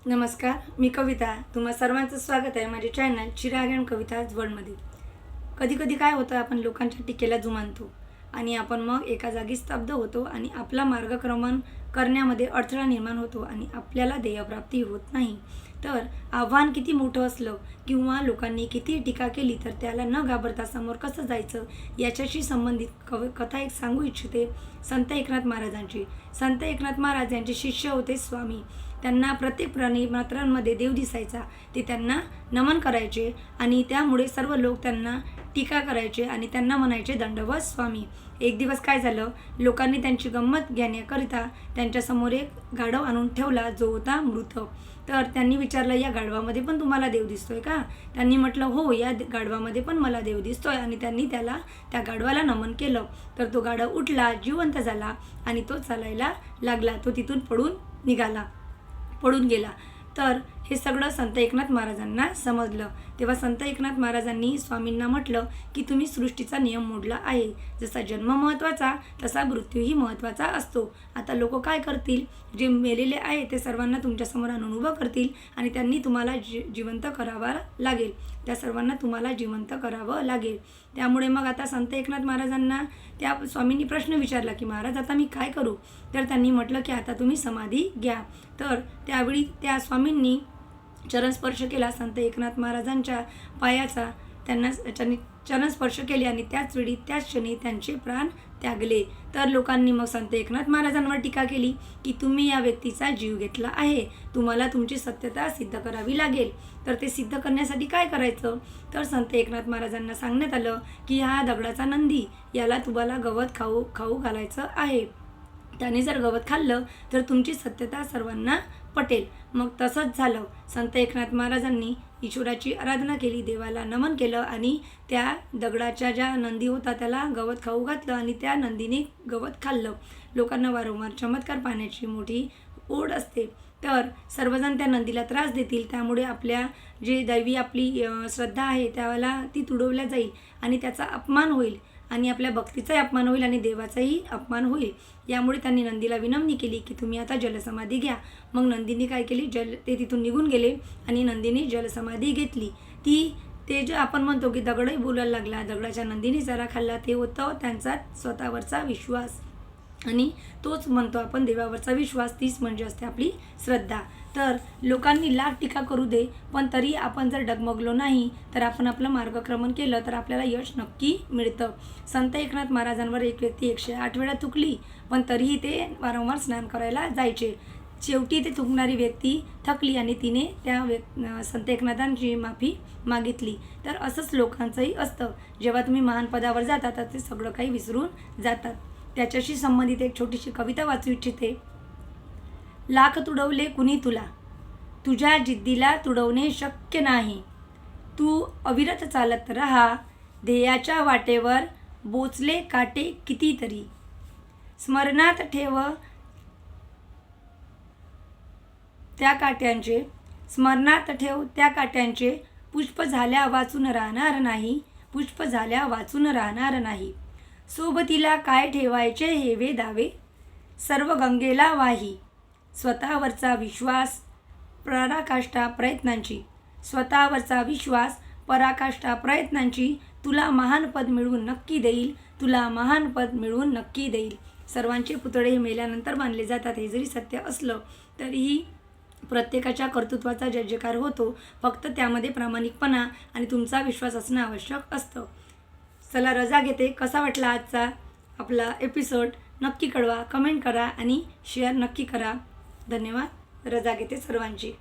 नमस्कार, मी कविता. तुम्हा सर्वांचं स्वागत आहे माझ्या चॅनल चिराग अँड कविताज वर्ल्डमध्ये. कधी कधी काय होतं, आपण लोकांच्या टीकेला जुमानतो आणि आपण मग एका जागी स्तब्ध होतो आणि आपला मार्गक्रमण करण्यामध्ये अडथळा निर्माण होतो आणि आपल्याला ध्येयप्राप्ती होत नाही. तर आव्हान किती मोठं असलं किंवा लोकांनी किती टीका केली तर त्याला न घाबरता समोर कसं जायचं याच्याशी संबंधित कथा एक सांगू इच्छिते. संत एकनाथ महाराजांची. संत एकनाथ महाराज यांचे शिष्य होते स्वामी. त्यांना प्रत्येक प्राणी मात्रांमध्ये देव दिसायचा. ते त्यांना नमन करायचे आणि त्यामुळे सर्व लोक त्यांना टीका करायचे आणि त्यांना म्हणायचे दंडवत स्वामी. एक दिवस काय झालं, लोकांनी त्यांची गंमत घेण्याकरिता त्यांच्यासमोर एक गाढव आणून ठेवला जो होता मृत. तर त्यांनी विचारलं, या गाढवामध्ये पण तुम्हाला देव दिसतोय का? त्यांनी म्हटलं, हो, या गाढवामध्ये पण मला देव दिसतोय. आणि त्यांनी त्या गाढवाला नमन केलं. तर तो गाढव उठला, जिवंत झाला आणि तो चालायला लागला. तो तिथून पडून गेला. तर हे सगळं संत एकनाथ महाराजांना समजलं. तेव्हा संत एकनाथ महाराजांनी स्वामींना म्हटलं की तुम्ही सृष्टीचा नियम मोडला आहे. जसा जन्म महत्त्वाचा तसा मृत्यूही महत्त्वाचा असतो. आता लोक काय करतील, जे मेलेले आहे ते सर्वांना तुमच्यासमोर आणून उभं करतील आणि त्यांनी तुम्हाला जिवंत करावं लागेल. त्या सर्वांना तुम्हाला जिवंत करावं लागेल. त्यामुळे मग आता संत एकनाथ महाराजांना त्या स्वामींनी प्रश्न विचारला की महाराज आता मी काय करू? तर त्यांनी म्हटलं की आता तुम्ही समाधी घ्या. तर त्यावेळी त्या स्वामींनी चरणस्पर्श केला संत एकनाथ महाराजांच्या पायाचा. त्यांना चरणस्पर्श केले आणि त्याच वेळी त्याच क्षणी त्यांचे प्राण त्यागले. तर लोकांनी मग संत एकनाथ महाराजांवर टीका केली की तुम्ही या व्यक्तीचा जीव घेतला आहे, तुम्हाला तुमची सत्यता सिद्ध करावी लागेल. तर ते सिद्ध करण्यासाठी काय करायचं? तर संत एकनाथ महाराजांना सांगण्यात आलं की हा दगडाचा नंदी, याला तुम्हाला गवत खाऊ घालायचं आहे. त्याने जर गवत खाल्लं तर तुमची सत्यता सर्वांना पटेल. मग तसंच झालं. संत एकनाथ महाराजांनी ईश्वराची आराधना केली, देवाला नमन केलं आणि त्या दगडाच्या ज्या नंदी होता त्याला गवत खाऊ घातलं आणि त्या नंदीने गवत खाल्लं. लोकांना वारंवार चमत्कार पाहण्याची मोठी ओढ असते. तर सर्वजण त्या नंदीला त्रास देतील. त्यामुळे आपल्या जे दैवी आपली श्रद्धा आहे त्याला ती तुडवल्या जाईल आणि त्याचा अपमान होईल आणि आपल्या भक्तीचाही अपमान होईल आणि देवाचाही अपमान होईल. यामुळे त्यांनी नंदीला विनवणी केली की तुम्ही आता जलसमाधी घ्या. मग नंदीने काय केली, ते तिथून निघून गेले आणि नंदीने जलसमाधी घेतली. ते जे आपण म्हणतो की दगडही बोलायला लागला, दगडाच्या नंदीने जरा खाल्ला, ते होतं त्यांचा स्वतःवरचा विश्वास. आणि तोच म्हणतो आपण देवावरचा विश्वास, तीच म्हणजे असते आपली श्रद्धा. तर लोकांनी लाख टीका करू दे, पण तरी आपण जर डगमगलो नाही तर आपण आपलं मार्गक्रमण केलं तर आपल्याला यश नक्की मिळतं. संत एकनाथ महाराजांवर एक व्यक्ती 108 वेळा थुकली, पण तरीही ते वारंवार स्नान करायला जायचे. शेवटी ते थुकणारी व्यक्ती थकली आणि तिने त्या संत एकनाथांची माफी मागितली. तर असंच लोकांचंही असतं. जेव्हा तुम्ही महान पदावर जाता तर ते सगळं काही विसरून जातात. त्याच्याशी संबंधित एक छोटीशी कविता वाचू इच्छिते. लाख तुडवले कुणी तुला, तुझ्या जिद्दीला तुडवणे शक्य नाही. तू अविरत चालत राहा, ध्येयाच्या वाटेवर बोचले काटे कितीतरी. स्मरणात ठेव त्या काट्यांचे, पुष्प झाल्या वाचून राहणार नाही. सोबतीला काय ठेवायचे हेवे दावे, सर्व गंगेला वाही. स्वतःवरचा विश्वास पराकाष्ठा प्रयत्नांची तुला महान पद मिळवून नक्की देईल. सर्वांचे पुतळे हे मेल्यानंतर बांधले जातात. हे जरी सत्य असलं तरीही प्रत्येकाच्या कर्तृत्वाचा जयजयकार होतो. फक्त त्यामध्ये प्रामाणिकपणा आणि तुमचा विश्वास असणं आवश्यक असतं. चला, रजा घेते. कसा वाटला आजचा आपला एपिसोड नक्की कळवा, कमेंट करा आणि शेअर नक्की करा. धन्यवाद. रजा घेते सर्वांची.